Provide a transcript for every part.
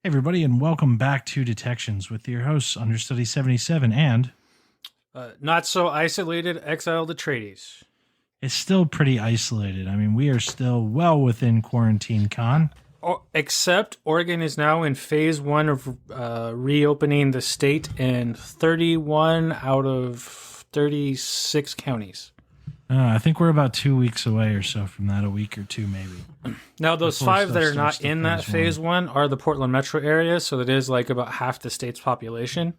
Hey, everybody, and welcome back to Detections with your hosts, Understudy 77, and Not so isolated, exiled Atreides. it's still pretty isolated. I mean, we are still well within quarantine con. Except Oregon is now in phase one of reopening the state in 31 out of 36 counties. I think we're about 2 weeks away or so from that, a week or two maybe. Now, those Before five that stuff are not starts to in that phase one are the Portland metro area, so that is like about half the state's population.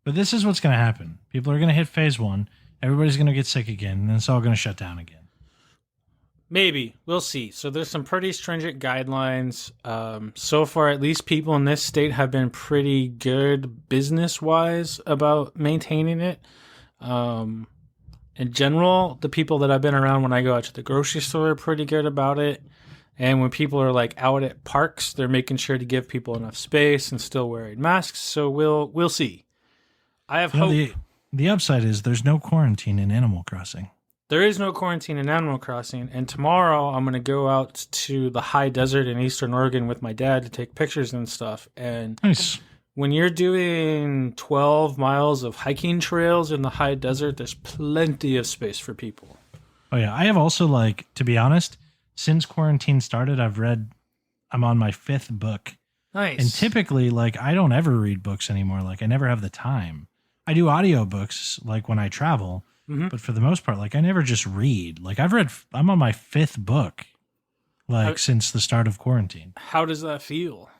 But this is what's going to happen. People are going to hit phase one, everybody's going to get sick again, and then it's all going to shut down again. Maybe. We'll see. So there's some pretty stringent guidelines. So far, at least people in this state have been pretty good business-wise about maintaining it. In general, the people that I've been around when I go out to the grocery store are pretty good about it. And when people are like out at parks, they're making sure to give people enough space and still wearing masks. So we'll see. I have hope. The upside is there's no quarantine in Animal Crossing. There is no quarantine in Animal Crossing, and tomorrow I'm going to go out to the high desert in eastern Oregon with my dad to take pictures and stuff. And Nice. when you're doing 12 miles of hiking trails in the high desert, there's plenty of space for people. Oh, yeah. I have also, to be honest, since quarantine started, I'm on my fifth book. Nice. And typically, I don't ever read books anymore. I never have the time. I do audiobooks, when I travel. Mm-hmm. But for the most part, I never just read. I'm on my fifth book, since the start of quarantine. How does that feel?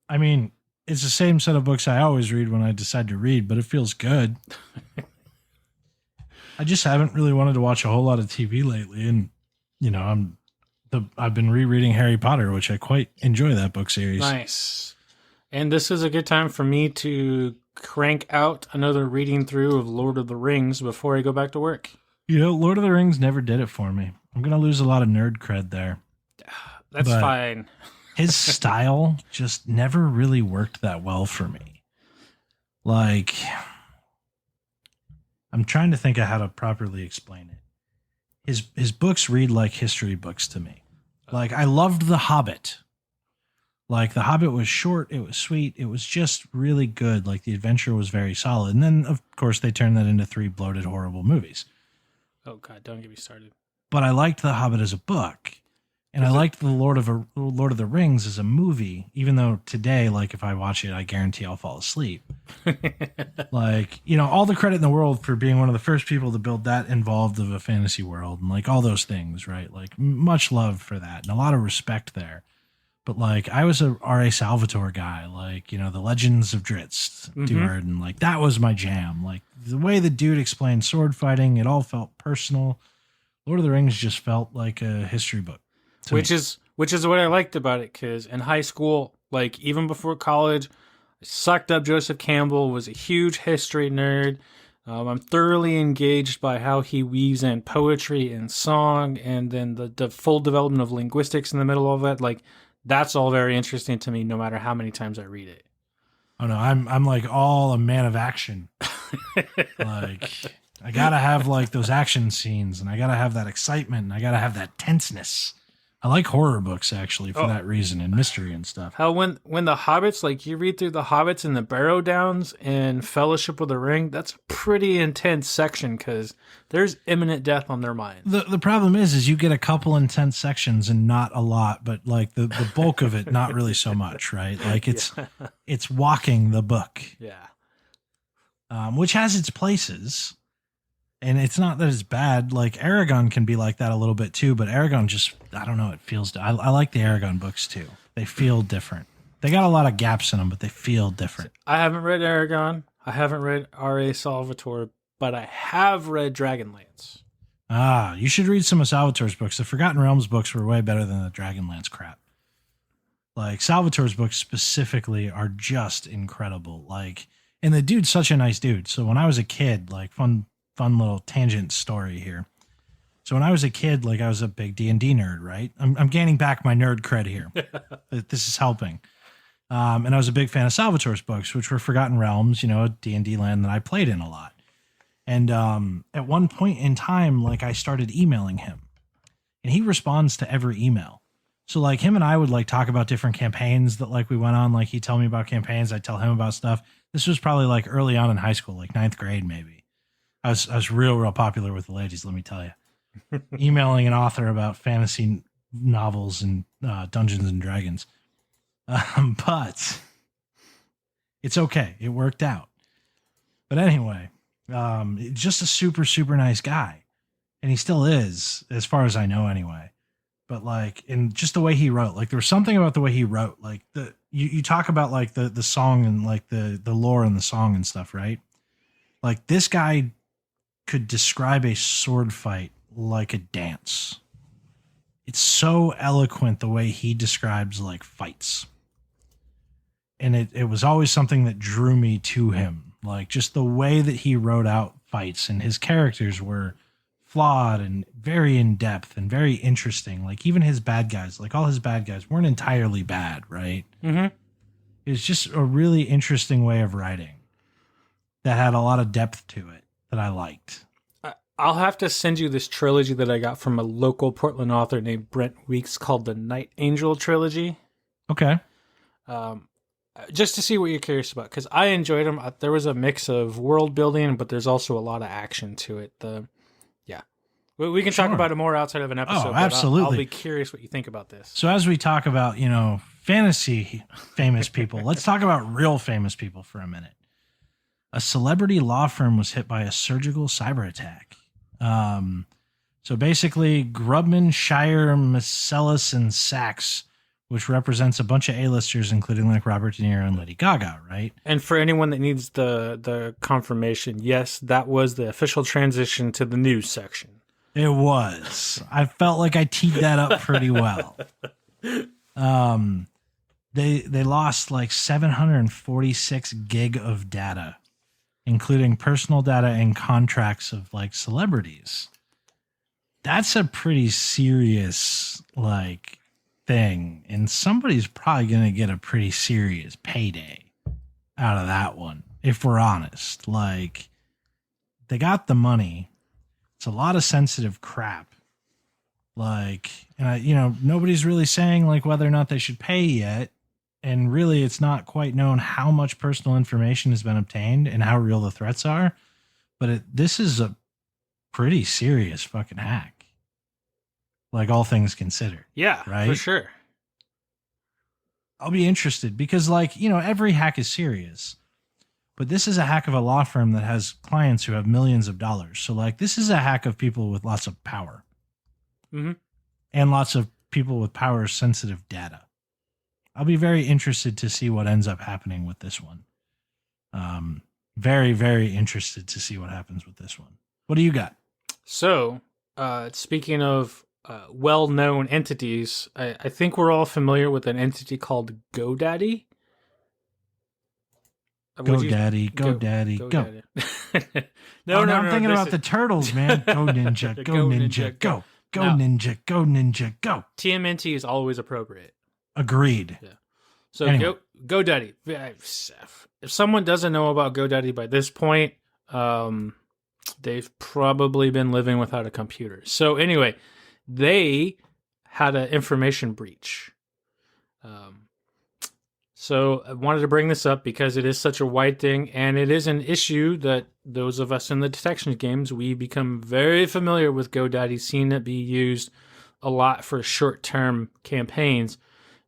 I mean, it's the same set of books I always read when I decide to read, but it feels good. I just haven't really wanted to watch a whole lot of TV lately. And, I've been rereading Harry Potter, which I quite enjoy that book series. Nice. And this is a good time for me to crank out another reading through of Lord of the Rings before I go back to work. Lord of the Rings never did it for me. I'm going to lose a lot of nerd cred there. That's fine. His style just never really worked that well for me. I'm trying to think of how to properly explain it. His books read like history books to me. I loved The Hobbit. The Hobbit was short, it was sweet, it was just really good. The adventure was very solid. And then, of course, they turned that into 3 bloated, horrible movies. Oh, God, don't get me started. But I liked The Hobbit as a book. And I liked the Lord of the Rings as a movie, even though today, if I watch it, I guarantee I'll fall asleep. All the credit in the world for being one of the first people to build that involved of a fantasy world and all those things, right? Much love for that and a lot of respect there. But I was a R.A. Salvatore guy, the Legends of Drizzt, Duard, and that was my jam. The way the dude explained sword fighting, it all felt personal. Lord of the Rings just felt like a history book. Which is what I liked about it, because in high school, even before college, I sucked up Joseph Campbell, was a huge history nerd. I'm thoroughly engaged by how he weaves in poetry and song, and then the full development of linguistics in the middle of that. That's all very interesting to me, no matter how many times I read it. Oh no, I'm all a man of action. I gotta have those action scenes, and I gotta have that excitement, and I gotta have that tenseness. I like horror books actually for that reason, and mystery and stuff. How when the Hobbits, you read through the Hobbits and the Barrow Downs and Fellowship of the Ring, that's a pretty intense section because there's imminent death on their minds. The problem is you get a couple intense sections and not a lot, but the bulk of it, not really so much, right? It's walking the book. Yeah. Which has its places. And it's not that it's bad. Aragon can be like that a little bit too, but Aragon just, I don't know, it feels, I like the Aragon books too. They feel different. They got a lot of gaps in them, but they feel different. I haven't read Aragon. I haven't read R.A. Salvatore, but I have read Dragonlance. You should read some of Salvatore's books. The Forgotten Realms books were way better than the Dragonlance crap. Salvatore's books specifically are just incredible. And the dude's such a nice dude. So when I was a kid, fun little tangent story here. So when I was a kid, I was a big D&D nerd, right? I'm gaining back my nerd cred here. This is helping. And I was a big fan of Salvatore's books, which were Forgotten Realms, a D&D land that I played in a lot. And at one point in time, I started emailing him. And he responds to every email. So like him and I would like talk about different campaigns that like we went on. Like he'd tell me about campaigns, I'd tell him about stuff. This was probably like early on in high school, like ninth grade maybe. I was real popular with the ladies, let me tell you. Emailing an author about fantasy novels and Dungeons and Dragons. But it's okay. It worked out. But anyway, just a super, super nice guy. And he still is, as far as I know anyway. But like, in just the way he wrote, like there was something about the way he wrote, like you talk about like the song and like the lore in the song and stuff, right? Like this guy could describe a sword fight like a dance. It's so eloquent the way he describes like fights. And it was always something that drew me to him. Like just the way that he wrote out fights, and his characters were flawed and very in depth and very interesting. Like even his bad guys, like all his bad guys weren't entirely bad, right? Mm-hmm. It's just a really interesting way of writing that had a lot of depth to it that I liked. I'll have to send you this trilogy that I got from a local Portland author named Brent Weeks called the Night Angel Trilogy. Okay. Just to see what you're curious about, because I enjoyed them. There was a mix of world building, but there's also a lot of action to it. We can talk about it more outside of an episode. Oh, absolutely. I'll be curious what you think about this. So as we talk about, fantasy famous people, let's talk about real famous people for a minute. A celebrity law firm was hit by a surgical cyber attack. So basically, Grubman, Shire, Marcellus, and Sachs, which represents a bunch of A-listers, including like Robert De Niro and Lady Gaga, right? And for anyone that needs the confirmation, yes, that was the official transition to the news section. It was. I felt like I teed that up pretty well. They lost like 746 gig of data, including personal data and contracts of like celebrities. That's a pretty serious like thing, and somebody's probably going to get a pretty serious payday out of that one, if we're honest. Like, they got the money. It's a lot of sensitive crap. Like, and nobody's really saying like whether or not they should pay yet. And really, it's not quite known how much personal information has been obtained and how real the threats are. But this is a pretty serious fucking hack. Like, all things considered. Yeah, right? For sure. I'll be interested because, like, every hack is serious. But this is a hack of a law firm that has clients who have millions of dollars. So, like, this is a hack of people with lots of power. Mm-hmm. And lots of people with power-sensitive data. I'll be very interested to see what ends up happening with this one. Very, very interested to see what happens with this one. What do you got? So, speaking of well-known entities, I think we're all familiar with an entity called GoDaddy. GoDaddy, GoDaddy, go. No, I'm thinking about the turtles, man. Go Ninja, go Ninja, go. Go Ninja, go Ninja, go. TMNT is always appropriate. Agreed. Yeah. So anyway. GoDaddy. If someone doesn't know about GoDaddy by this point, they've probably been living without a computer. So anyway, they had an information breach. So I wanted to bring this up because it is such a wide thing, and it is an issue that those of us in the detection games, we become very familiar with GoDaddy, seeing it be used a lot for short-term campaigns.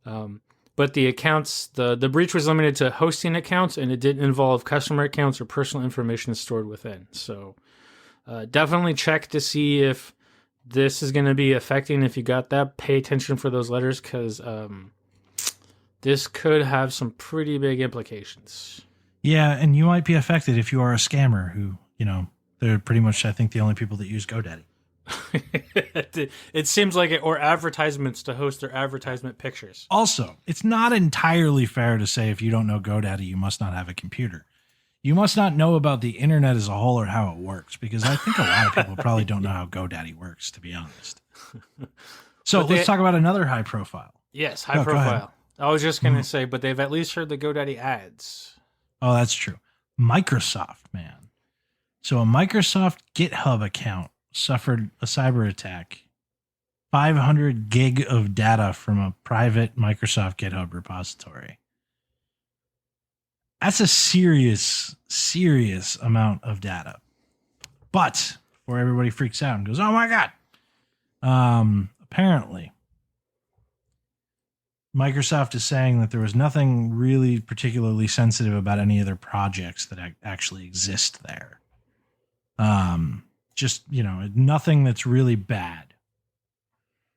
But the accounts, the breach was limited to hosting accounts, and it didn't involve customer accounts or personal information stored within. So definitely check to see if this is going to be affecting. If you got that, pay attention for those letters, because this could have some pretty big implications. Yeah, and you might be affected if you are a scammer who, they're pretty much, I think, the only people that use GoDaddy. It seems like it, or advertisements to host their advertisement pictures. Also, it's not entirely fair to say if you don't know GoDaddy, you must not have a computer. You must not know about the internet as a whole or how it works, because I think a lot of people probably don't know how GoDaddy works, to be honest. So let's talk about another high profile. Yes, high profile. I was just going to say, but they've at least heard the GoDaddy ads. Oh, that's true. Microsoft, man. So a Microsoft GitHub account suffered a cyber attack 500 gig of data from a private Microsoft GitHub repository. That's a serious amount of data. But before everybody freaks out and goes, oh my God. Apparently, Microsoft is saying that there was nothing really particularly sensitive about any of their projects that actually exist there. Just, nothing that's really bad.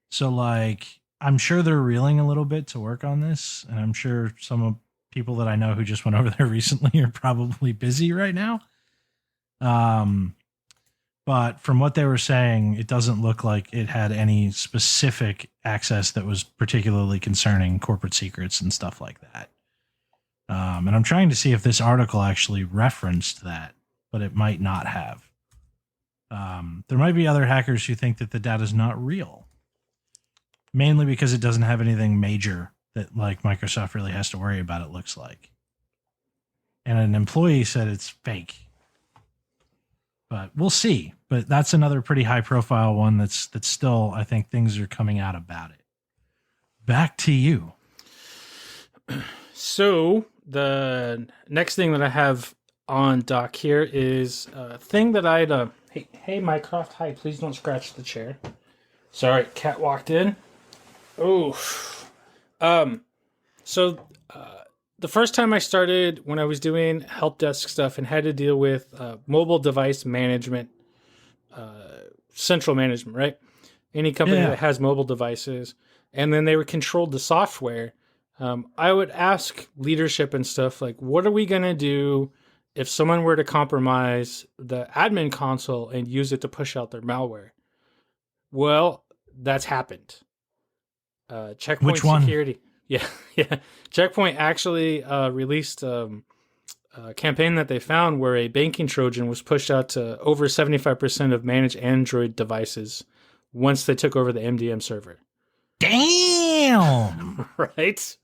So, I'm sure they're reeling a little bit to work on this. And I'm sure some of people that I know who just went over there recently are probably busy right now. But from what they were saying, it doesn't look like it had any specific access that was particularly concerning corporate secrets and stuff like that. And I'm trying to see if this article actually referenced that, but it might not have. There might be other hackers who think that the data is not real, mainly because it doesn't have anything major that Microsoft really has to worry about, it looks like. And an employee said it's fake. But we'll see. But that's another pretty high profile one that's still, I think things are coming out about it. Back to you. So the next thing that I have on doc here is a thing that I'd hey Mycroft, hi, please don't scratch the chair. Sorry, cat walked in. Oh. So the first time I started, when I was doing help desk stuff and had to deal with mobile device management, central management, right? Any company that has mobile devices, and then they would control the software. I would ask leadership and stuff like, what are we going to do if someone were to compromise the admin console and use it to push out their malware? Well, that's happened. Checkpoint Which one? Security. Yeah. Checkpoint actually released a campaign that they found where a banking Trojan was pushed out to over 75% of managed Android devices once they took over the MDM server. Damn! Right?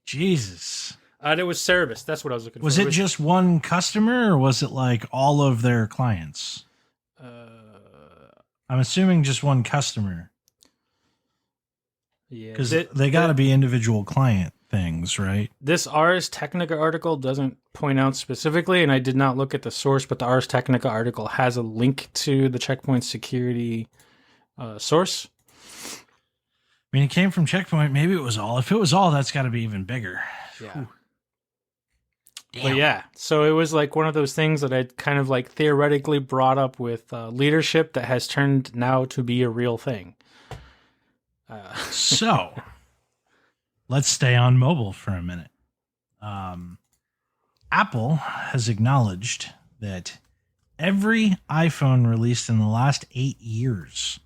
Jesus. It was Cerebus. That's what I was looking for. Was it just one customer, or was it all of their clients? I'm assuming just one customer. Yeah, because they got to be individual client things, right? This Ars Technica article doesn't point out specifically, and I did not look at the source, but the Ars Technica article has a link to the Checkpoint Security source. I mean, it came from Checkpoint. Maybe it was all. If it was all, that's got to be even bigger. Yeah. But yeah, so it was one of those things that I'd kind of theoretically brought up with leadership that has turned now to be a real thing. So let's stay on mobile for a minute. Apple has acknowledged that every iPhone released in the last 8 years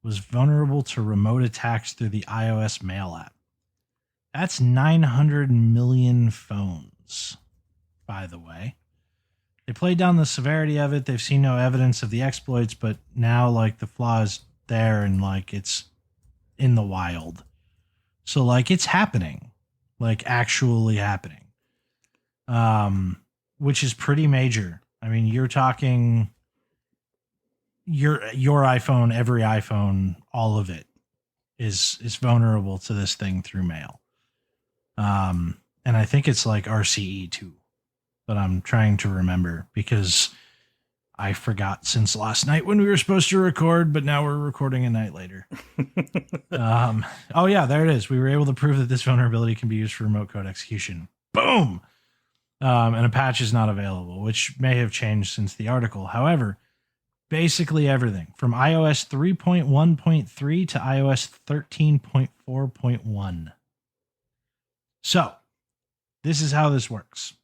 was vulnerable to remote attacks through the iOS Mail app. That's 900 million phones, by the way. They played down the severity of it. They've seen no evidence of the exploits, but now the flaw is there and it's in the wild. So it's happening, actually happening. Which is pretty major. I mean, you're talking your iPhone, every iPhone, all of it is vulnerable to this thing through mail. And I think it's RCE too, but I'm trying to remember because I forgot since last night when we were supposed to record, but now we're recording a night later. Oh yeah, there it is. We were able to prove that this vulnerability can be used for remote code execution. Boom. And a patch is not available, which may have changed since the article. However, basically everything from iOS 3.1.3 to iOS 13.4.1. So this is how this works.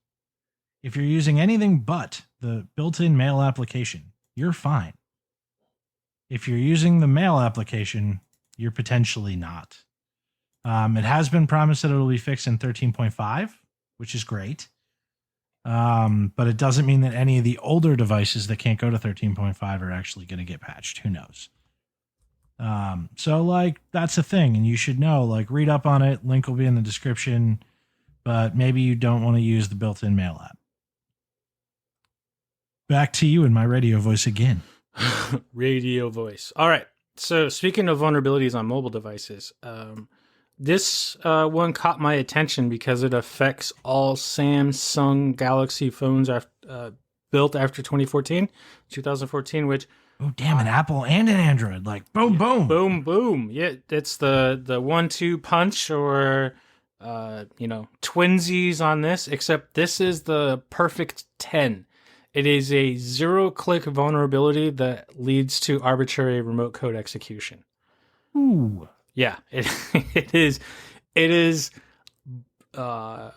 If you're using anything but the built-in mail application, you're fine. If you're using the mail application, you're potentially not. It has been promised that it'll be fixed in 13.5, which is great. But it doesn't mean that any of the older devices that can't go to 13.5 are actually going to get patched. Who knows? So that's a thing, and you should know, read up on it. Link will be in the description, but maybe you don't want to use the built-in mail app. Back to you in my radio voice again. Radio voice. All right. So speaking of vulnerabilities on mobile devices, this one caught my attention because it affects all Samsung Galaxy phones built after 2014, which Oh, damn, an Apple and an Android. Like, boom, boom. boom, boom. Yeah, it's the 1-2 punch or twinsies on this, except this is the perfect 10. It is a 0-click vulnerability that leads to arbitrary remote code execution. Ooh. Yeah, it is. It is uh,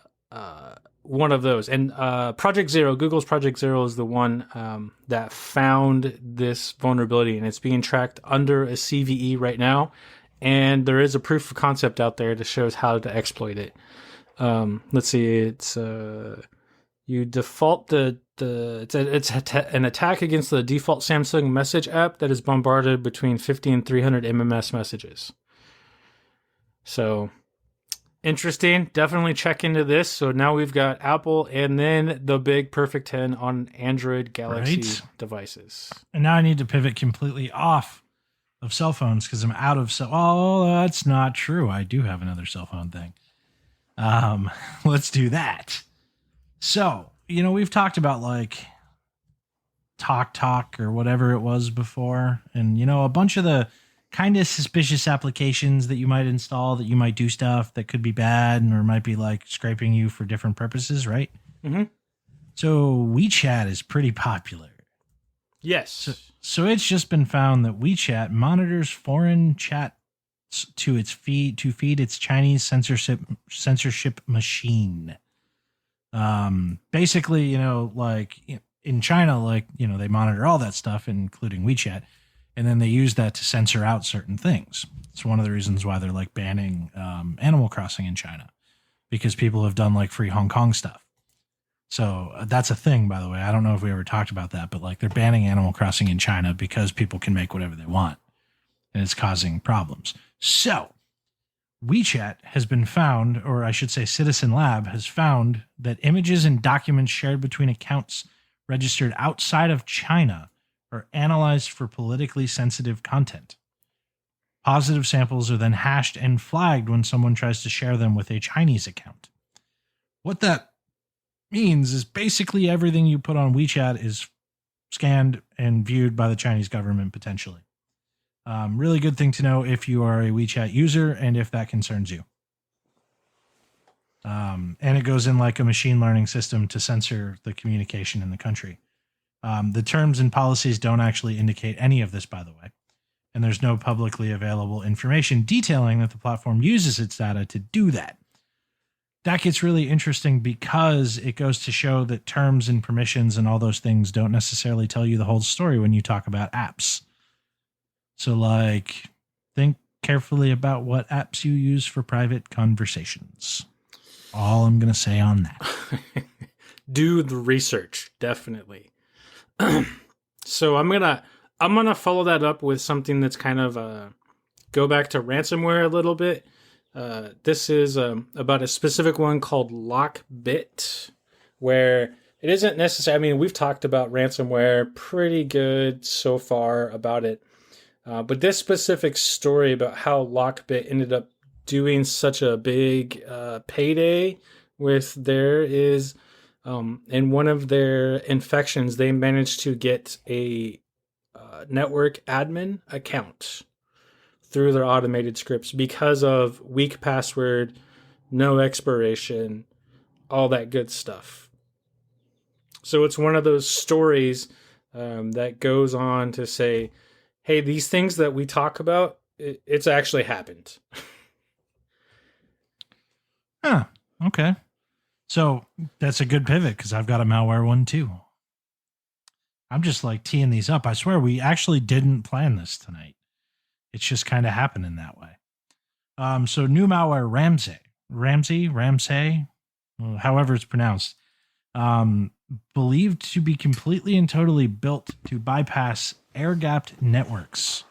one of those. And Project Zero, Google's Project Zero, is the one that found this vulnerability, and it's being tracked under a CVE right now. And there is a proof of concept out there that shows how to exploit it. Let's see. It's you default it's an attack against the default Samsung message app that is bombarded between 50 and 300 MMS messages. So interesting. Definitely check into this. So now we've got Apple and then the big perfect 10 on Android Galaxy devices. And now I need to pivot completely off of cell phones because I'm out of Oh, that's not true. I do have another cell phone thing. Let's do that. So, we've talked about like Talk or whatever it was before. And, a bunch of the kind of suspicious applications that you might install that you might do stuff that could be bad or might be like scraping you for different purposes, right? Mm-hmm. So WeChat is pretty popular. Yes. So it's just been found that WeChat monitors foreign chats to feed its Chinese censorship machine. Basically, like in China, like, they monitor all that stuff, including WeChat, and then they use that to censor out certain things. It's one of the reasons why they're like banning Animal Crossing in China, because people have done like free Hong Kong stuff. So that's a thing, by the way. I don't know if we ever talked about that, but like they're banning Animal Crossing in China because people can make whatever they want, and it's causing problems. So WeChat has been found, or I should say Citizen Lab has found, that images and documents shared between accounts registered outside of China are analyzed for politically sensitive content. Positive samples are then hashed and flagged when someone tries to share them with a Chinese account. What that means is basically everything you put on WeChat is scanned and viewed by the Chinese government potentially. Really good thing to know if you are a WeChat user and if that concerns you. And it goes in like a machine learning system to censor the communication in the country. The terms and policies don't actually indicate any of this, by the way. And there's no publicly available information detailing that the platform uses its data to do that. That gets really interesting because it goes to show that terms and permissions and all those things don't necessarily tell you the whole story when you talk about apps. So, like, think carefully about what apps you use for private conversations. All I'm going to say on that. Do the research, definitely. So I'm gonna follow that up with something that's kind of go back to ransomware a little bit. This is about a specific one called Lockbit, where it isn't necessary. I mean, we've talked about ransomware pretty good so far about it. But this specific story about how Lockbit ended up doing such a big payday with is in one of their infections, they managed to get a network admin account through their automated scripts because of weak password, no expiration, all that good stuff. So it's one of those stories that goes on to say, hey, these things that we talk about, it's actually happened. Huh. Okay. So that's a good pivot because I've got a malware one too. I'm just like teeing these up. I swear we actually didn't plan this tonight. It's just kind of happening that way. So new malware Ramsey, however it's pronounced, believed to be completely and totally built to bypass air-gapped networks,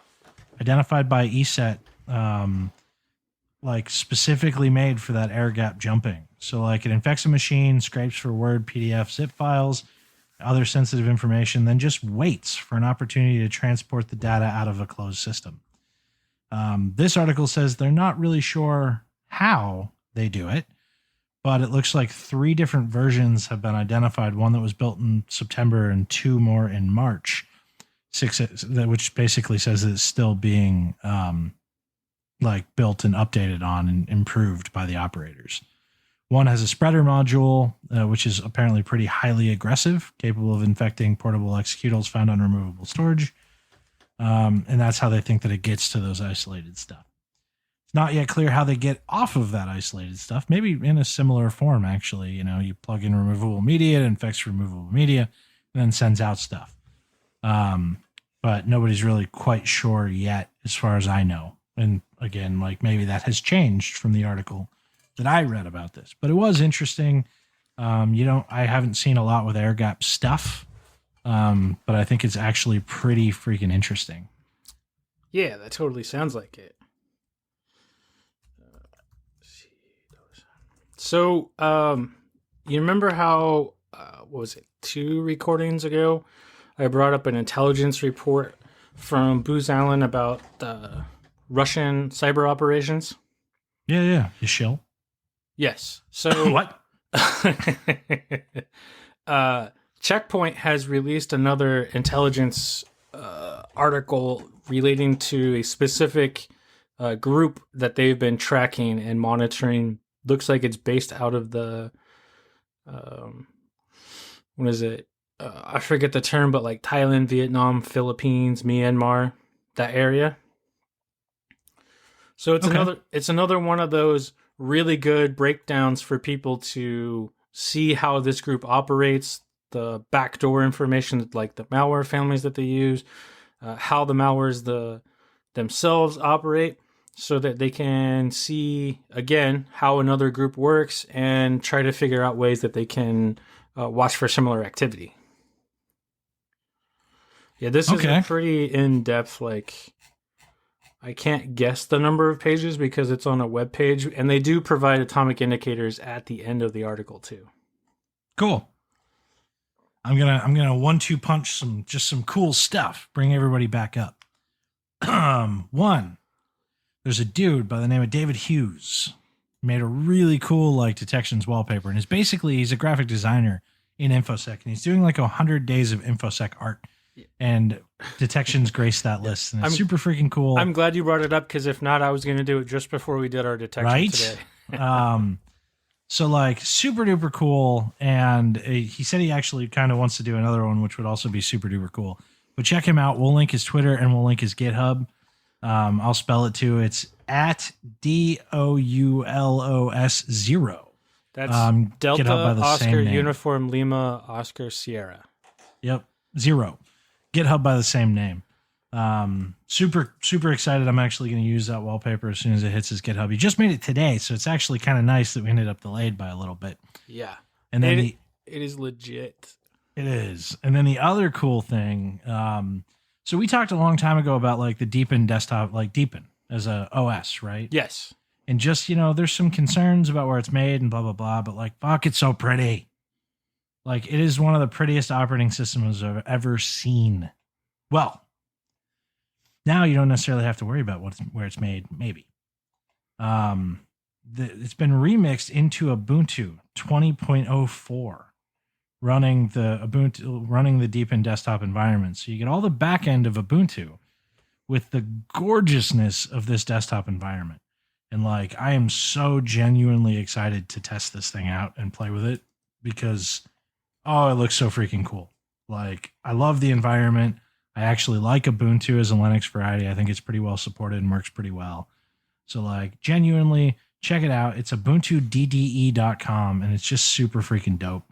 identified by ESET, like specifically made for that air-gap jumping. So like it infects a machine, scrapes for Word, PDF, zip files, other sensitive information, then just waits for an opportunity to transport the data out of a closed system. This article says they're not really sure how they do it, but it looks like 3 different versions have been identified. One that was built in September and 2 more in March. Which basically says that it's still being built and updated on and improved by the operators. One has a spreader module, which is apparently pretty highly aggressive, capable of infecting portable executables found on removable storage. And that's how they think that it gets to those isolated stuff. It's not yet clear how they get off of that isolated stuff. Maybe in a similar form, actually. You plug in removable media, it infects removable media, and then sends out stuff. But nobody's really quite sure yet, as far as I know. And again, maybe that has changed from the article that I read about this, but it was interesting. I haven't seen a lot with air gap stuff, but I think it's actually pretty freaking interesting. Yeah, that totally sounds like it. So, you remember how, what was it, 2 recordings ago, I brought up an intelligence report from Booz Allen about the Russian cyber operations? Yeah. You shill? Yes. So what? Checkpoint has released another intelligence article relating to a specific group that they've been tracking and monitoring. Looks like it's based out of the what is it? I forget the term, but Thailand, Vietnam, Philippines, Myanmar, that area. So it's another one of those really good breakdowns for people to see how this group operates, the backdoor information, like the malware families that they use, how the malwares themselves operate, so that they can see, again, how another group works and try to figure out ways that they can watch for similar activity. Yeah, this is a pretty in-depth, I can't guess the number of pages because it's on a web page, and they do provide atomic indicators at the end of the article too. Cool. I'm gonna 1-2 punch some cool stuff. Bring everybody back up. One, there's a dude by the name of David Hughes. Made a really cool detections wallpaper, and he's a graphic designer in InfoSec, and he's doing 100 days of InfoSec art. And detections grace that list, and it's super freaking cool. I'm glad you brought it up, because if not, I was going to do it just before we did our detection today. So super duper cool, and he said he actually kind of wants to do another one, which would also be super duper cool. But check him out. We'll link his Twitter and we'll link his GitHub. I'll spell it too. It's at DOULOS 0. That's Delta Oscar Uniform Lima Oscar Sierra. Yep, 0. GitHub by the same name. Super excited. I'm actually going to use that wallpaper as soon as it hits his GitHub. He just made it today, so it's actually kind of nice that we ended up delayed by a little bit. Yeah, and then it is legit. It is. And then the other cool thing. So we talked a long time ago about the Deepin desktop, Deepin as a OS, right? Yes. And just there's some concerns about where it's made and blah blah blah. But fuck, it's so pretty. It is one of the prettiest operating systems I've ever seen. Well, now you don't necessarily have to worry about where it's made. Maybe. It's been remixed into Ubuntu 20.04, running the Deepin desktop environment. So you get all the back end of Ubuntu with the gorgeousness of this desktop environment. And I am so genuinely excited to test this thing out and play with it because it looks so freaking cool. I love the environment. I actually like Ubuntu as a Linux variety. I think it's pretty well supported and works pretty well. So genuinely check it out. It's ubuntudde.com, and it's just super freaking dope.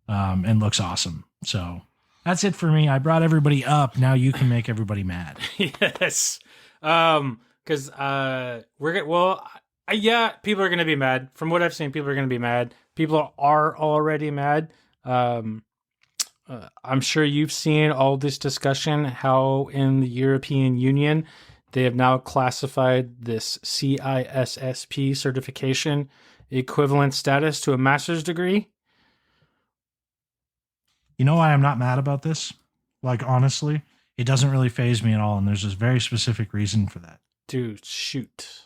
And looks awesome. So that's it for me. I brought everybody up. Now you can make everybody mad. Yes. Because people are going to be mad. From what I've seen, people are going to be mad. People are already mad. I'm sure you've seen all this discussion, how in the European Union, they have now classified this CISSP certification equivalent status to a master's degree. You know why I'm not mad about this? Honestly, it doesn't really faze me at all. And there's a very specific reason for that. Dude, shoot.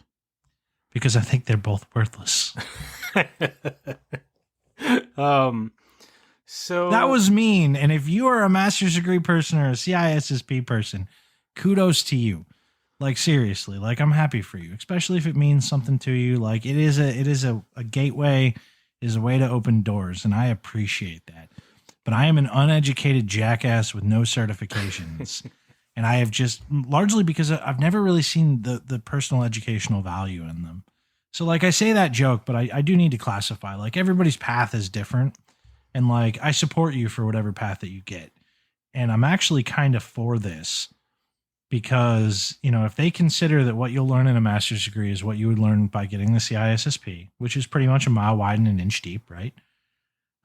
Because I think they're both worthless. So That was mean. And if you are a master's degree person or a CISSP person, kudos to you. Like, seriously, like, I'm happy for you, especially if it means something to you. Like, it is a gateway, is a way to open doors, and I appreciate that. But I am an uneducated jackass with no certifications. And I have just, largely because I've never really seen the personal educational value in them. So, like, I say that joke, but I do need to classify. Like, everybody's path is different. And, like, I support you for whatever path that you get. And I'm actually kind of for this. Because, you know, if they consider that what you'll learn in a master's degree is what you would learn by getting the CISSP, which is pretty much a mile wide and an inch deep, right?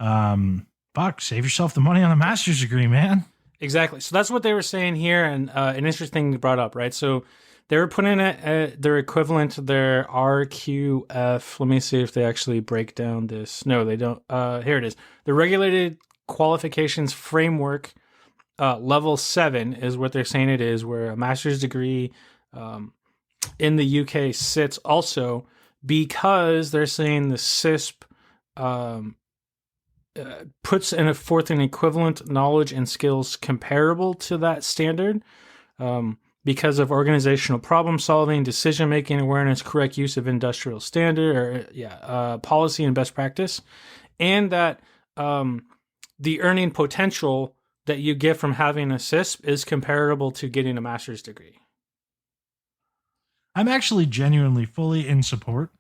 Fuck, save yourself the money on a master's degree, man. Exactly. So that's what they were saying here, and an interesting thing you brought up, right? So they were putting it their equivalent to their RQF. Let me see if they actually break down this. No, they don't. Here it is. The Regulated Qualifications Framework. Level 7 is what they're saying it is, where a master's degree in the UK sits also, because they're saying the CISP puts forth an equivalent knowledge and skills comparable to that standard because of organizational problem solving, decision making awareness, correct use of industrial standard, or policy and best practice, and that the earning potential that you get from having a CISP is comparable to getting a master's degree. I'm actually genuinely fully in support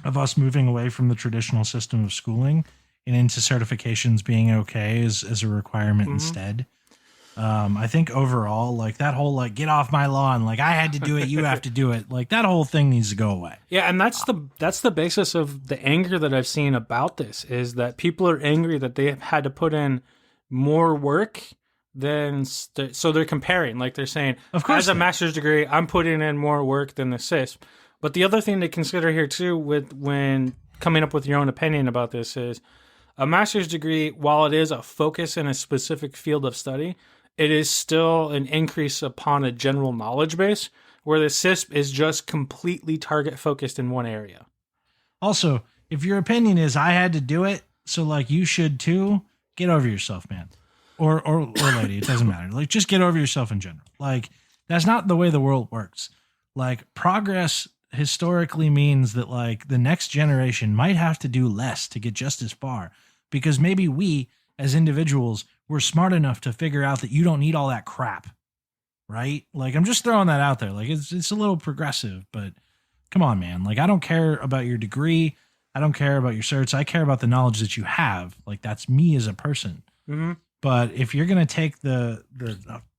of us moving away from the traditional system of schooling and into certifications being okay as a requirement instead. I think overall, like, that whole, like, get off my lawn, like, I had to do it, you have to do it, like, that whole thing needs to go away. Yeah, and that's the basis of the anger that I've seen about this, is that people are angry that they have had to put in more work than, so they're comparing, like, they're saying, of course, as a master's degree, I'm putting in more work than the CISP. But the other thing to consider here too, when coming up with your own opinion about this, is a master's degree, while it is a focus in a specific field of study, it is still an increase upon a general knowledge base, where the CISP is just completely target focused in one area. Also, if your opinion is I had to do it, so, like, you should too, get over yourself, man. Or lady, it doesn't matter. Like, just get over yourself in general. Like, that's not the way the world works. Like, progress historically means that, like, the next generation might have to do less to get just as far, because maybe we as individuals were smart enough to figure out that you don't need all that crap, right? Like, I'm just throwing that out there. Like, it's a little progressive, but come on, man. Like, I don't care about your degree. I don't care about your certs. I care about the knowledge that you have. Like, that's me as a person. Mm-hmm. But if you're going to take the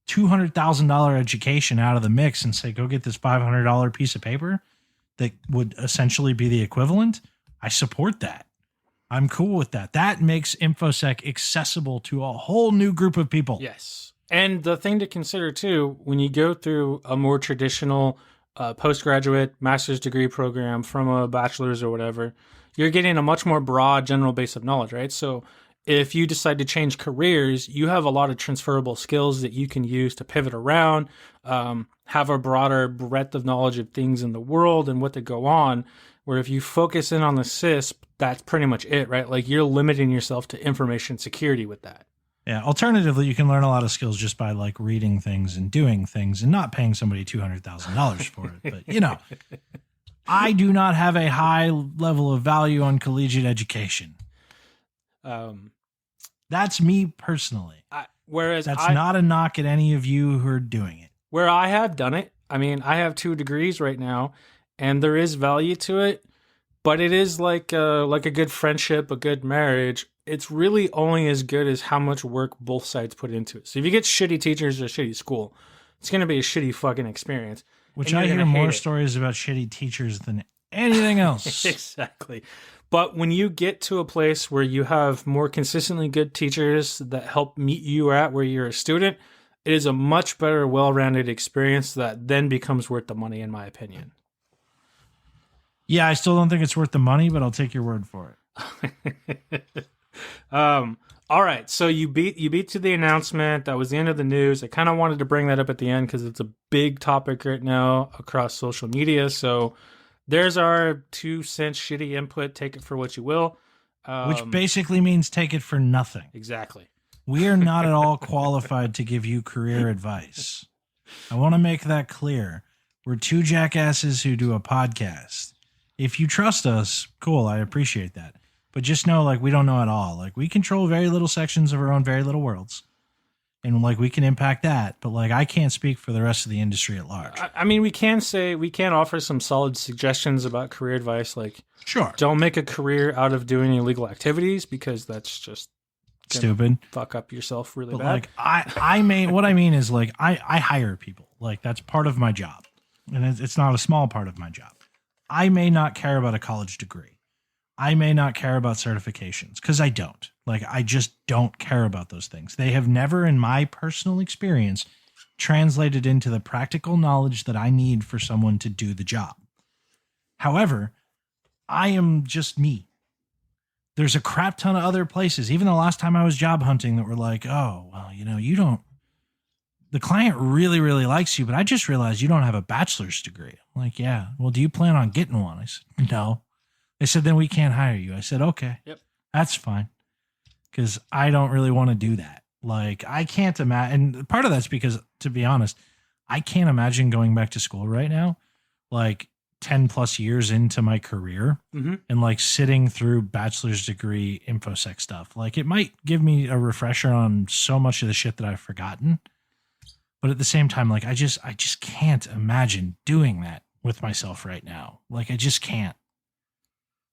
$200,000 education out of the mix and say, go get this $500 piece of paper that would essentially be the equivalent, I support that. I'm cool with that. That makes InfoSec accessible to a whole new group of people. Yes. And the thing to consider too, when you go through a more traditional postgraduate master's degree program from a bachelor's or whatever, you're getting a much more broad general base of knowledge, right? So if you decide to change careers, you have a lot of transferable skills that you can use to pivot around, have a broader breadth of knowledge of things in the world and what to go on. Where if you focus in on the CISP, that's pretty much it, right? Like, you're limiting yourself to information security with that. Yeah. Alternatively, you can learn a lot of skills just by, like, reading things and doing things and not paying somebody $200,000 for it. But, you know, I do not have a high level of value on collegiate education. That's me personally. That's not a knock at any of you who are doing it. Where I have done it, I mean, I have 2 degrees right now, and there is value to it, but it is like a good friendship, a good marriage. It's really only as good as how much work both sides put into it. So if you get shitty teachers or shitty school, it's going to be a shitty fucking experience. Which I hear more stories about shitty teachers than anything else. Exactly. But when you get to a place where you have more consistently good teachers that help meet you at where you're a student, it is a much better, well-rounded experience that then becomes worth the money, in my opinion. Yeah, I still don't think it's worth the money, but I'll take your word for it. All right, so you beat to the announcement. That was the end of the news. I kind of wanted to bring that up at the end because it's a big topic right now across social media. So there's our 2 cents shitty input. Take it for what you will. Which basically means take it for nothing. Exactly. We are not at all qualified to give you career advice. I want to make that clear. We're two jackasses who do a podcast. If you trust us, cool, I appreciate that. But just know, like, we don't know at all. Like, we control very little sections of our own very little worlds. And, like, we can impact that. But, like, I can't speak for the rest of the industry at large. I mean, we can offer some solid suggestions about career advice. Like, sure, don't make a career out of doing illegal activities because that's just stupid. Fuck up yourself really but bad. Like, what I mean is, like, I hire people. Like, that's part of my job. And it's not a small part of my job. I may not care about a college degree. I may not care about certifications because I don't. Like, I just don't care about those things. They have never, in my personal experience, translated into the practical knowledge that I need for someone to do the job. However, I am just me. There's a crap ton of other places, even the last time I was job hunting, that were like, oh, well, you don't, the client really, really likes you, but I just realized you don't have a bachelor's degree. I'm like, yeah, well, do you plan on getting one? I said, no. They said, then we can't hire you. I said, okay, yep, that's fine. Because I don't really want to do that. Like, I can't imagine. And part of that's because, to be honest, I can't imagine going back to school right now, like 10 plus years into my career, and like sitting through bachelor's degree InfoSec stuff. Like, it might give me a refresher on so much of the shit that I've forgotten. But at the same time, like, I just can't imagine doing that with myself right now. Like, I just can't.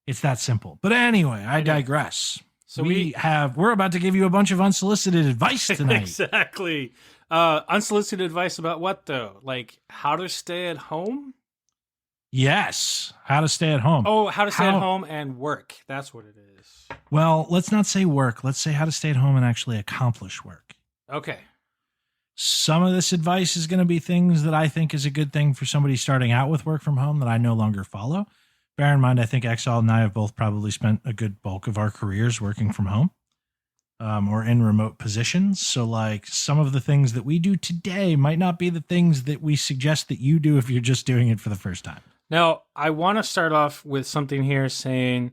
It's that simple. But anyway, I digress. So we're about to give you a bunch of unsolicited advice tonight. Exactly. Unsolicited advice about what, though? Like, how to stay at home? Yes. How to stay at home. Oh, how to stay at home and work. That's what it is. Well, let's not say work. Let's say how to stay at home and actually accomplish work. Okay. Some of this advice is going to be things that I think is a good thing for somebody starting out with work from home that I no longer follow. Bear in mind, I think Exile and I have both probably spent a good bulk of our careers working from home, or in remote positions. So, like, some of the things that we do today might not be the things that we suggest that you do if you're just doing it for the first time. Now, I want to start off with something here saying,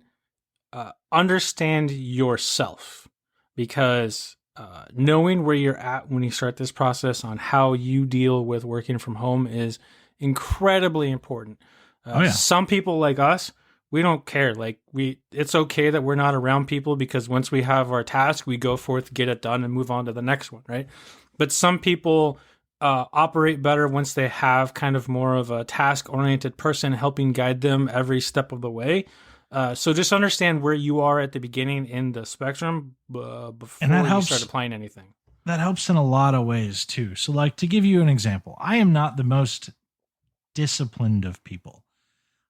understand yourself, because knowing where you're at when you start this process on how you deal with working from home is incredibly important. Some people like us, we don't care. Like, it's okay that we're not around people because once we have our task, we go forth, get it done, and move on to the next one, right? But some people operate better once they have kind of more of a task-oriented person helping guide them every step of the way. So just understand where you are at the beginning in the spectrum before you start applying anything. That helps in a lot of ways, too. So, like, to give you an example, I am not the most disciplined of people.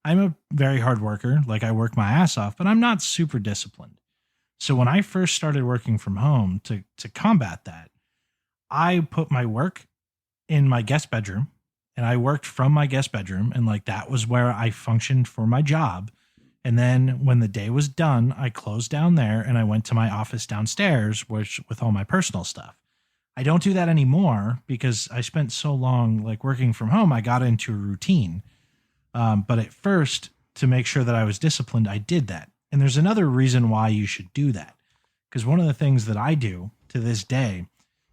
I'm a very hard worker. Like, I work my ass off, but I'm not super disciplined. So when I first started working from home to combat that, I put my work in my guest bedroom and I worked from my guest bedroom. And like, that was where I functioned for my job. And then when the day was done, I closed down there and I went to my office downstairs, with all my personal stuff. I don't do that anymore because I spent so long like working from home. I got into a routine. But at first, to make sure that I was disciplined, I did that. And there's another reason why you should do that. Because one of the things that I do to this day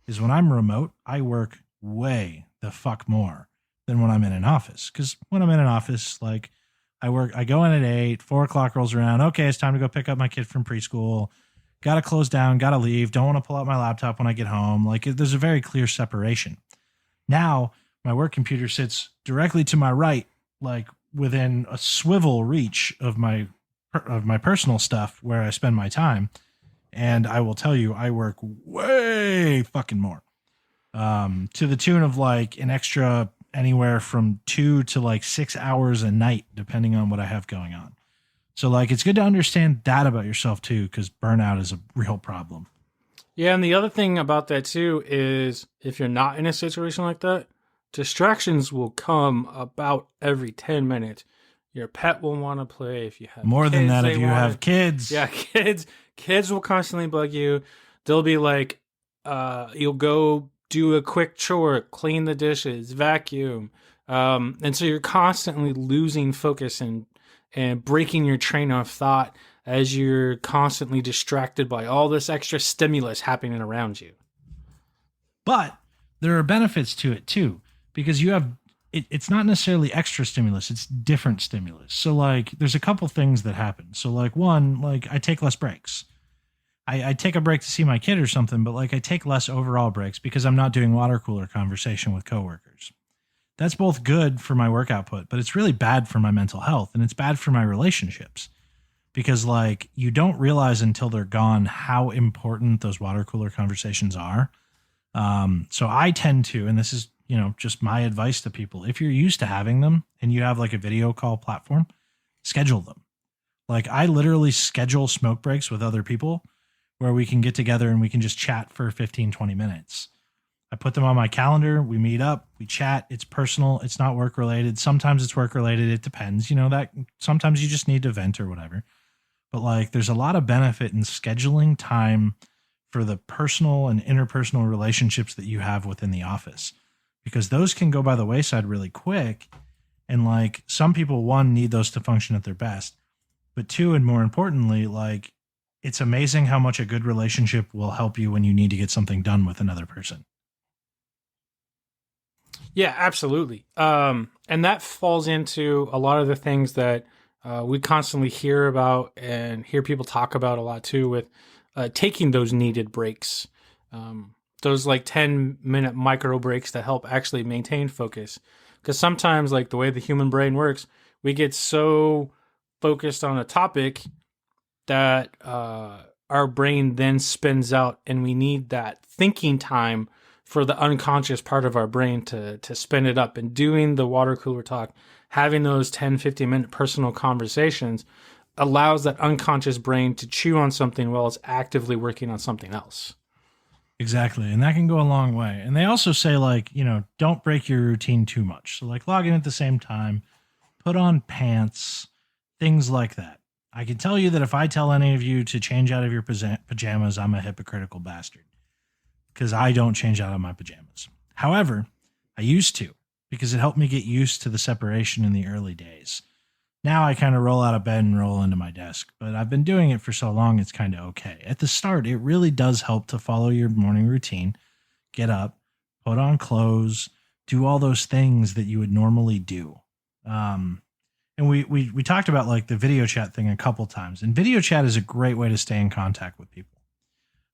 is when I'm remote, I work way the fuck more than when I'm in an office. Because when I'm in an office, like, I go in at 8, 4 o'clock rolls around. Okay, it's time to go pick up my kid from preschool. Got to close down, got to leave. Don't want to pull out my laptop when I get home. Like, there's a very clear separation. Now, my work computer sits directly to my right, like within a swivel reach of my personal stuff where I spend my time. And I will tell you, I work way fucking more, to the tune of like an extra anywhere from 2 to like 6 hours a night, depending on what I have going on. So like, it's good to understand that about yourself too, because burnout is a real problem. Yeah. And the other thing about that too is if you're not in a situation like that, distractions will come about every 10 minutes. Your pet will want to play if you have more kids, than that if you have kids. Yeah, kids will constantly bug you. they'll be like, you'll go do a quick chore, clean the dishes, vacuum. And so you're constantly losing focus and breaking your train of thought as you're constantly distracted by all this extra stimulus happening around you. But there are benefits to it too, because you have it's not necessarily extra stimulus, it's different stimulus. So like there's a couple things that happen. So like one, like I take less breaks. I take a break to see my kid or something, but like I take less overall breaks because I'm not doing water cooler conversation with coworkers. That's both good for my work output, but it's really bad for my mental health and it's bad for my relationships because like you don't realize until they're gone how important those water cooler conversations are. So I tend to, and this is, just my advice to people. If you're used to having them and you have like a video call platform, schedule them. Like I literally schedule smoke breaks with other people where we can get together and we can just chat for 15, 20 minutes. I put them on my calendar. We meet up, we chat. It's personal. It's not work related. Sometimes it's work related. It depends, that sometimes you just need to vent or whatever. But like, there's a lot of benefit in scheduling time for the personal and interpersonal relationships that you have within the office, because those can go by the wayside really quick. And like some people, one, need those to function at their best, but two, and more importantly, like it's amazing how much a good relationship will help you when you need to get something done with another person. Yeah, absolutely. And that falls into a lot of the things that we constantly hear about and hear people talk about a lot too, with taking those needed breaks. Those like 10-minute micro breaks that help actually maintain focus. Because sometimes, like the way the human brain works, we get so focused on a topic that our brain then spins out, and we need that thinking time for the unconscious part of our brain to spin it up. And doing the water cooler talk, having those 10, 15-minute personal conversations allows that unconscious brain to chew on something while it's actively working on something else. Exactly. And that can go a long way. And they also say like, don't break your routine too much. So like log in at the same time, put on pants, things like that. I can tell you that if I tell any of you to change out of your pajamas, I'm a hypocritical bastard because I don't change out of my pajamas. However, I used to because it helped me get used to the separation in the early days. Now I kind of roll out of bed and roll into my desk, but I've been doing it for so long, it's kind of okay. At the start, it really does help to follow your morning routine, get up, put on clothes, do all those things that you would normally do. And we talked about like the video chat thing a couple times, and video chat is a great way to stay in contact with people.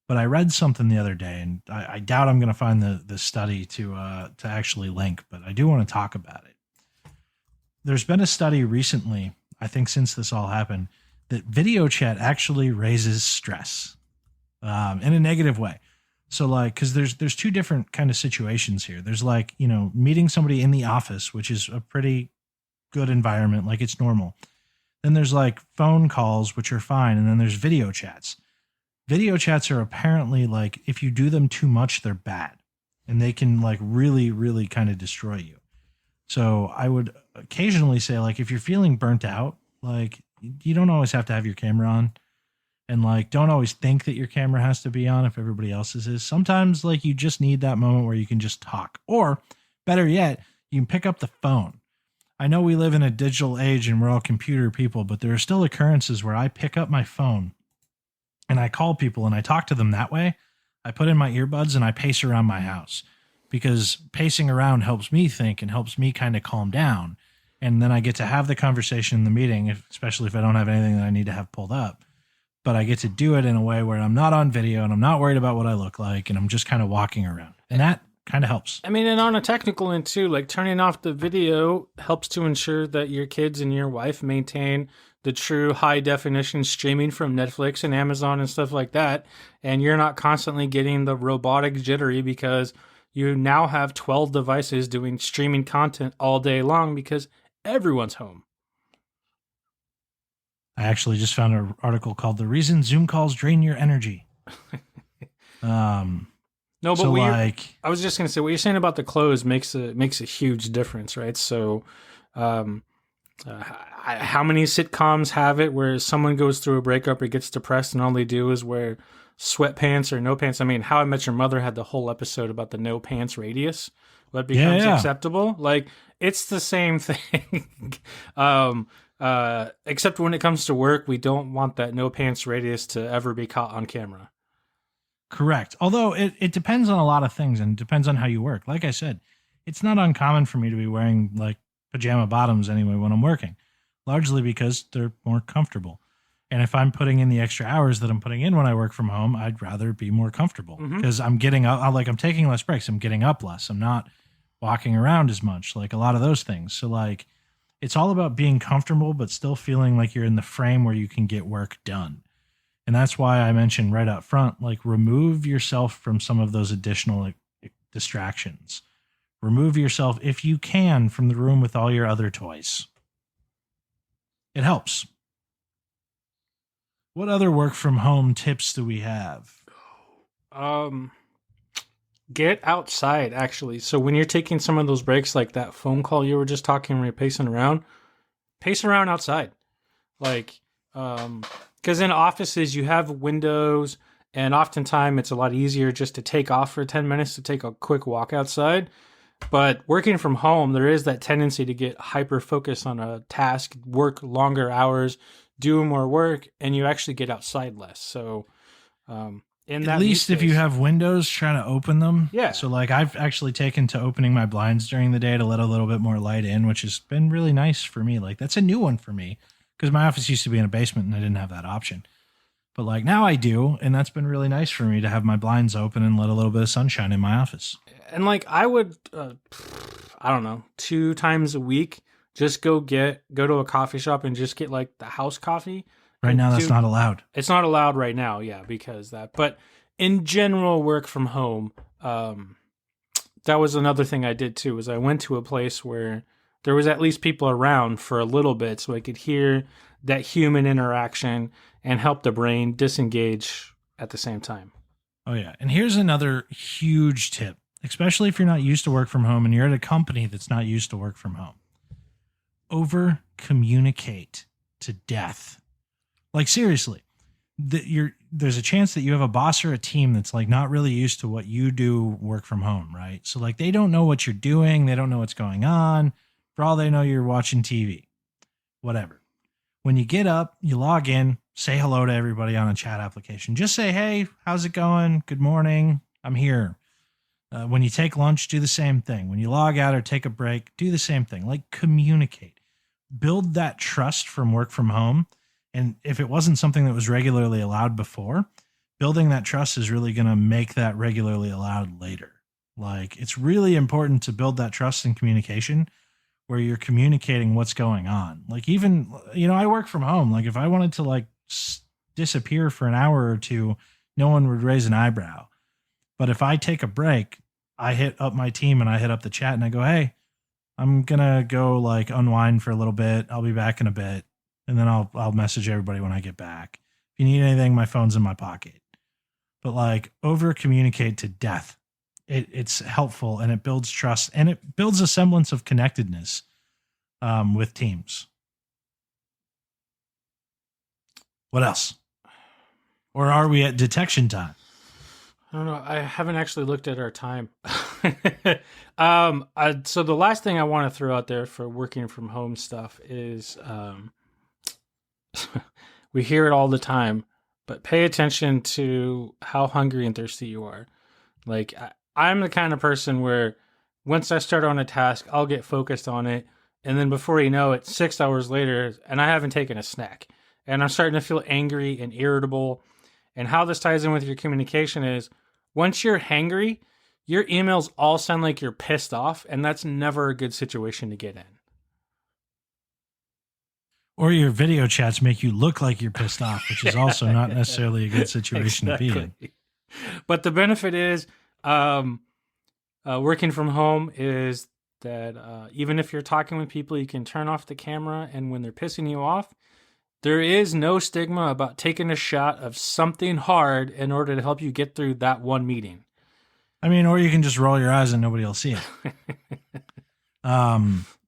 But I read something the other day, and I doubt I'm going to find the study to actually link, but I do want to talk about it. There's been a study recently, I think since this all happened, that video chat actually raises stress in a negative way. So like, because there's two different kind of situations here. There's like, meeting somebody in the office, which is a pretty good environment, like it's normal. Then there's like phone calls, which are fine. And then there's video chats. Video chats are apparently like, if you do them too much, they're bad. And they can like really, really kind of destroy you. So I would occasionally say, like, if you're feeling burnt out, like you don't always have to have your camera on, and like, don't always think that your camera has to be on if everybody else's is. Sometimes like you just need that moment where you can just talk, or better yet, you can pick up the phone. I know we live in a digital age and we're all computer people, but there are still occurrences where I pick up my phone and I call people and I talk to them that way. I put in my earbuds and I pace around my house, because pacing around helps me think and helps me kind of calm down. And then I get to have the conversation in the meeting, especially if I don't have anything that I need to have pulled up. But I get to do it in a way where I'm not on video and I'm not worried about what I look like, and I'm just kind of walking around. And that kind of helps. I mean, and on a technical end too, like turning off the video helps to ensure that your kids and your wife maintain the true high definition streaming from Netflix and Amazon and stuff like that. And you're not constantly getting the robotic jittery because you now have 12 devices doing streaming content all day long because everyone's home. I actually just found an article called "The Reason Zoom Calls Drain Your Energy." No, but so I was just going to say, what you're saying about the clothes makes a huge difference, right? So How many sitcoms have it where someone goes through a breakup or gets depressed and all they do is wear sweatpants or no pants? I mean, How I Met Your Mother had the whole episode about the no pants radius. What becomes acceptable? Like, it's the same thing. Except when it comes to work, we don't want that no pants radius to ever be caught on camera. Correct. Although it depends on a lot of things and depends on how you work. Like I said, it's not uncommon for me to be wearing like pajama bottoms anyway when I'm working, largely because they're more comfortable. And if I'm putting in the extra hours that I'm putting in when I work from home, I'd rather be more comfortable because I'm getting up, like I'm taking less breaks. I'm getting up less. I'm not walking around as much, like a lot of those things. So like, it's all about being comfortable, but still feeling like you're in the frame where you can get work done. And that's why I mentioned right up front, like remove yourself from some of those additional like, distractions. Remove yourself, if you can, from the room with all your other toys. It helps. What other work from home tips do we have? Get outside, actually. So when you're taking some of those breaks, like that phone call you were just talking when you're pacing around, pace around outside. Like, because in offices you have windows, and oftentimes it's a lot easier just to take off for 10 minutes to take a quick walk outside. But working from home, there is that tendency to get hyper focused on a task, work longer hours, do more work, and you actually get outside less. So, at least if you have windows, trying to open them. Yeah. So like I've actually taken to opening my blinds during the day to let a little bit more light in, which has been really nice for me. Like that's a new one for me because my office used to be in a basement and I didn't have that option. But like now I do, and that's been really nice for me to have my blinds open and let a little bit of sunshine in my office. And like I would, I don't know, 2 times a week, just go to a coffee shop and just get like the house coffee. Right now, that's not allowed. It's not allowed right now, yeah, because that. But in general, work from home, that was another thing I did too. Was I went to a place where there was at least people around for a little bit, so I could hear that human interaction and help the brain disengage at the same time. Oh yeah, and here's another huge tip, especially if you're not used to work from home and you're at a company that's not used to work from home. Over communicate to death. Like seriously, there's a chance that you have a boss or a team that's like not really used to what you do work from home, right? So like they don't know what you're doing, they don't know what's going on. For all they know, you're watching TV, whatever. When you get up, you log in, say hello to everybody on a chat application. Just say, hey, how's it going? Good morning. I'm here. When you take lunch, do the same thing. When you log out or take a break, do the same thing. Like communicate. Build that trust from work from home. And if it wasn't something that was regularly allowed before, building that trust is really going to make that regularly allowed later. Like it's really important to build that trust and communication where you're communicating what's going on. Like even, I work from home. Like if I wanted to like disappear for an hour or two, no one would raise an eyebrow. But if I take a break, I hit up my team and I hit up the chat and I go, hey, I'm going to go like unwind for a little bit. I'll be back in a bit. And then I'll message everybody when I get back. If you need anything, my phone's in my pocket. But like over communicate to death. It's helpful and it builds trust and it builds a semblance of connectedness with teams. What else? Or are we at detection time? I don't know. I haven't actually looked at our time. So the last thing I want to throw out there for working from home stuff is we hear it all the time, but pay attention to how hungry and thirsty you are. Like I'm the kind of person where once I start on a task, I'll get focused on it. And then before you know it, 6 hours later, and I haven't taken a snack. And I'm starting to feel angry and irritable. And how this ties in with your communication is once you're hangry, your emails all sound like you're pissed off. And that's never a good situation to get in. Or your video chats make you look like you're pissed off, which is also not necessarily a good situation to be in. But the benefit is working from home is that even if you're talking with people, you can turn off the camera. And when they're pissing you off, there is no stigma about taking a shot of something hard in order to help you get through that one meeting. I mean, or you can just roll your eyes and nobody will see it.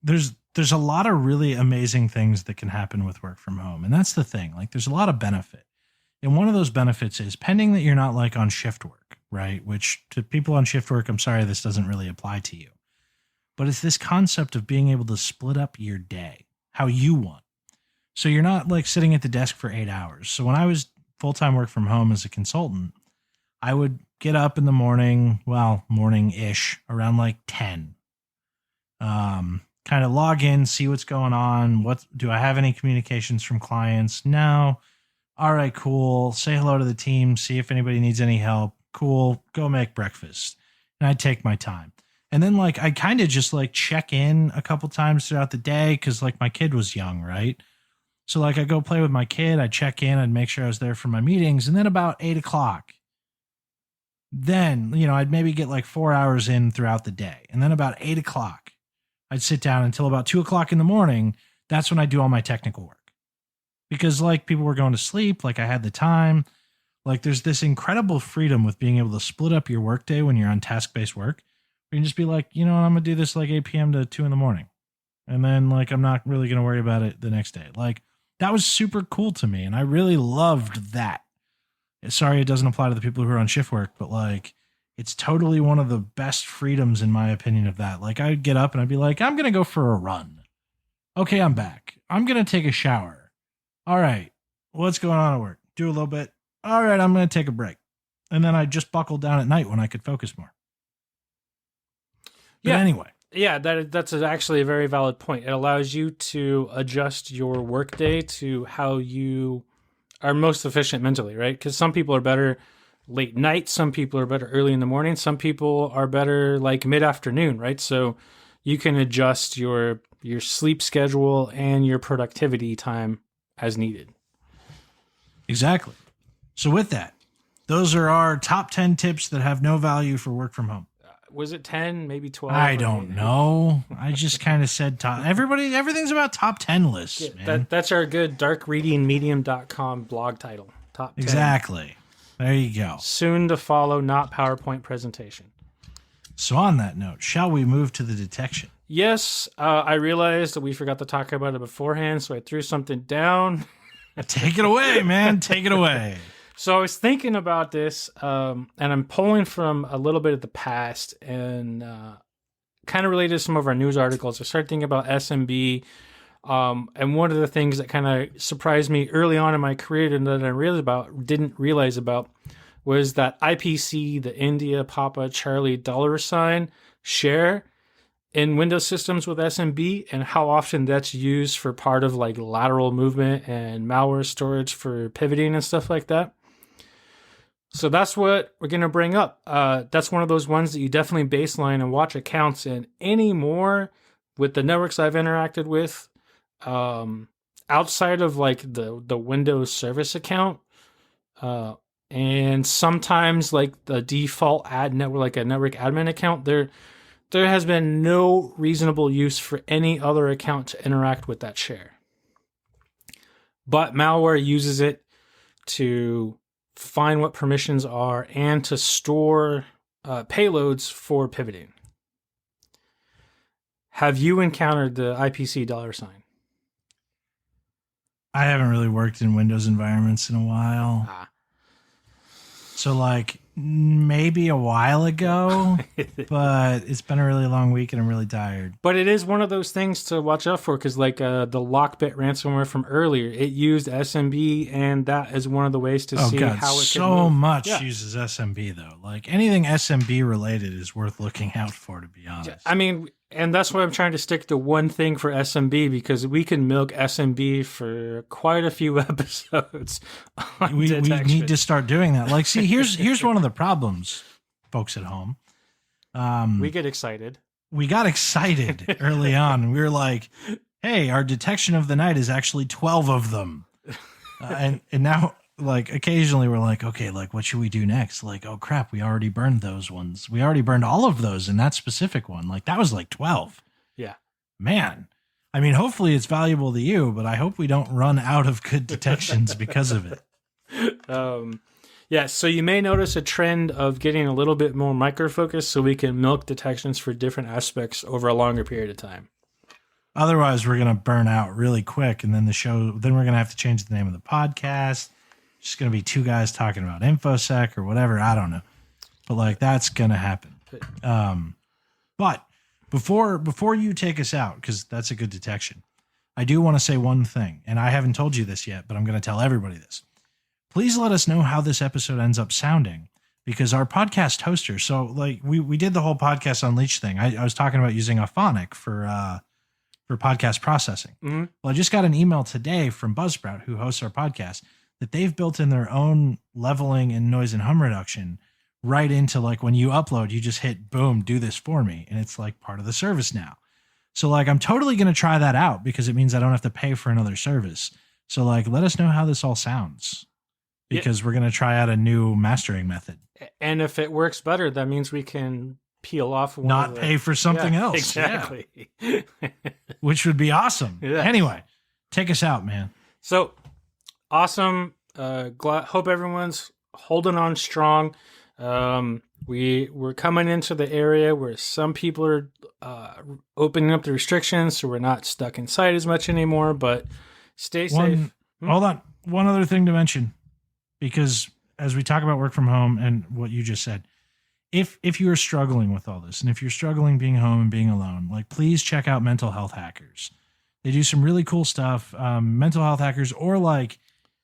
There's there's a lot of really amazing things that can happen with work from home. And that's the thing. Like there's a lot of benefit. And one of those benefits is pending that you're not like on shift work, right? Which to people on shift work, I'm sorry, this doesn't really apply to you. But it's this concept of being able to split up your day how you want. So you're not like sitting at the desk for 8 hours. So when I was full-time work from home as a consultant, I would get up in the morning, well, morning-ish, around like 10. Kind of log in, see what's going on. What do I have any communications from clients? No. All right, cool. Say hello to the team, see if anybody needs any help. Cool. Go make breakfast. And I'd take my time. And then like I kind of just like check in a couple times throughout the day because like my kid was young, right? So like I go play with my kid, I'd check in, I'd make sure I was there for my meetings, and then about 8 o'clock, then, I'd maybe get like 4 hours in throughout the day. And then about 8 o'clock, I'd sit down until about 2 o'clock in the morning. That's when I do all my technical work. Because like people were going to sleep, like I had the time. Like there's this incredible freedom with being able to split up your workday when you're on task-based work. You can just be like, I'm going to do this like 8 p.m. to 2 in the morning. And then like, I'm not really going to worry about it the next day. Like that was super cool to me. And I really loved that. Sorry, it doesn't apply to the people who are on shift work, but like, it's totally one of the best freedoms in my opinion of that. Like I'd get up and I'd be like, I'm going to go for a run. Okay, I'm back. I'm going to take a shower. All right. What's going on at work? Do a little bit. All right, I'm going to take a break. And then I just buckled down at night when I could focus more. But anyway. Yeah, that's actually a very valid point. It allows you to adjust your workday to how you are most efficient mentally, right? Because some people are better late night, some people are better early in the morning, some people are better like mid-afternoon, right? So you can adjust your sleep schedule and your productivity time as needed. Exactly. So with that, those are our top 10 tips that have no value for work from home. Was it 10, maybe 12? I don't know. I just kind of said top. Everything's about top 10 lists, man. That's our good darkreadingmedium.com blog title. Top 10. Exactly. There you go. Soon to follow, not PowerPoint presentation. So on that note, shall we move to the detection? Yes, I realized that we forgot to talk about it beforehand, so I threw something down. Take it away, man. Take it away. So I was thinking about this, and I'm pulling from a little bit of the past and kind of related to some of our news articles. I started thinking about SMB, and one of the things that kind of surprised me early on in my career and that I didn't realize about was that IPC, the India Papa Charlie $sign share in Windows systems with SMB, and how often that's used for part of like lateral movement and malware storage for pivoting and stuff like that. So that's what we're going to bring up. That's one of those ones that you definitely baseline and watch accounts in. Anymore with the networks I've interacted with, outside of like the Windows service account, and sometimes like the default ad network, like a network admin account, there has been no reasonable use for any other account to interact with that share. But malware uses it to find what permissions are and to store payloads for pivoting. Have you encountered the IPC $sign? I haven't really worked in Windows environments in a while. So like maybe a while ago, but it's been a really long week and I'm really tired. But it is one of those things to watch out for because like the Lockbit ransomware from earlier, it used SMB, and that is one of the ways to see how it can move. So much uses SMB though. Like anything SMB related is worth looking out for, to be honest. I mean, and that's why I'm trying to stick to one thing for SMB, because we can milk SMB for quite a few episodes. We need to start doing that. Like, see, here's one of the problems, folks at home. We get excited. We got excited early on. We were like, hey, our detection of the night is actually 12 of them. And now, like, occasionally we're like, okay, like, what should we do next? Like, oh, crap, we already burned those ones. We already burned all of those in that specific one. Like, that was like 12. Yeah. Man. I mean, hopefully it's valuable to you, but I hope we don't run out of good detections because of it. Yeah, so you may notice a trend of getting a little bit more micro-focused so we can milk detections for different aspects over a longer period of time. Otherwise, we're going to burn out really quick. And then then we're going to have to change the name of the podcast. It's just going to be two guys talking about InfoSec or whatever. I don't know. But like, that's going to happen. But before you take us out, because that's a good detection, I do want to say one thing. And I haven't told you this yet, but I'm going to tell everybody this. Please let us know how this episode ends up sounding. Because our podcast hoster, so like we did the whole podcast Unleashed thing. I was talking about using Auphonic for podcast processing. Mm-hmm. Well, I just got an email today from Buzzsprout, who hosts our podcast, that they've built in their own leveling and noise and hum reduction right into like when you upload, you just hit boom, do this for me. And it's like part of the service now. So like I'm totally going to try that out because it means I don't have to pay for another service. So like let us know how this all sounds because we're going to try out a new mastering method. And if it works better, that means we can peel off not pay for something else. Exactly. Yeah. Which would be awesome. Yes. Anyway, take us out, man. So awesome. Hope everyone's holding on strong. We're coming into the area where some people are opening up the restrictions, so we're not stuck inside as much anymore, but stay safe. Hold on. One other thing to mention, because as we talk about work from home and what you just said, if you are struggling with all this and if you're struggling being home and being alone, like please check out Mental Health Hackers. They do some really cool stuff. Mental Health Hackers or like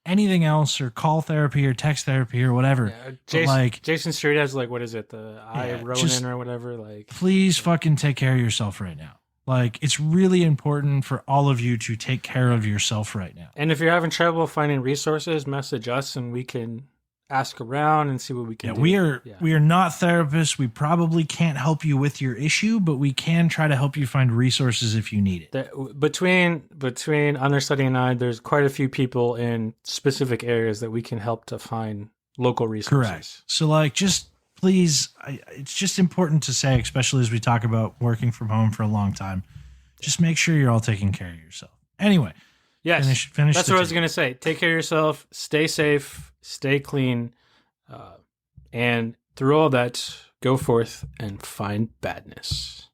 anything else or call therapy or text therapy or whatever. Yeah, Jason Street has like, what is it? The Ronin or whatever. Like, please fucking take care of yourself right now. Like it's really important for all of you to take care of yourself right now. And if you're having trouble finding resources, message us and we can ask around and see what we can do. We are not therapists. We probably can't help you with your issue, but we can try to help you find resources if you need it. Between Understudy and I, there's quite a few people in specific areas that we can help to find local resources. Correct. So like, just please, it's just important to say, especially as we talk about working from home for a long time, just make sure you're all taking care of yourself. Anyway. Yes, finish that's what I was going to say. Take care of yourself, stay safe, stay clean, and through all that, go forth and find badness.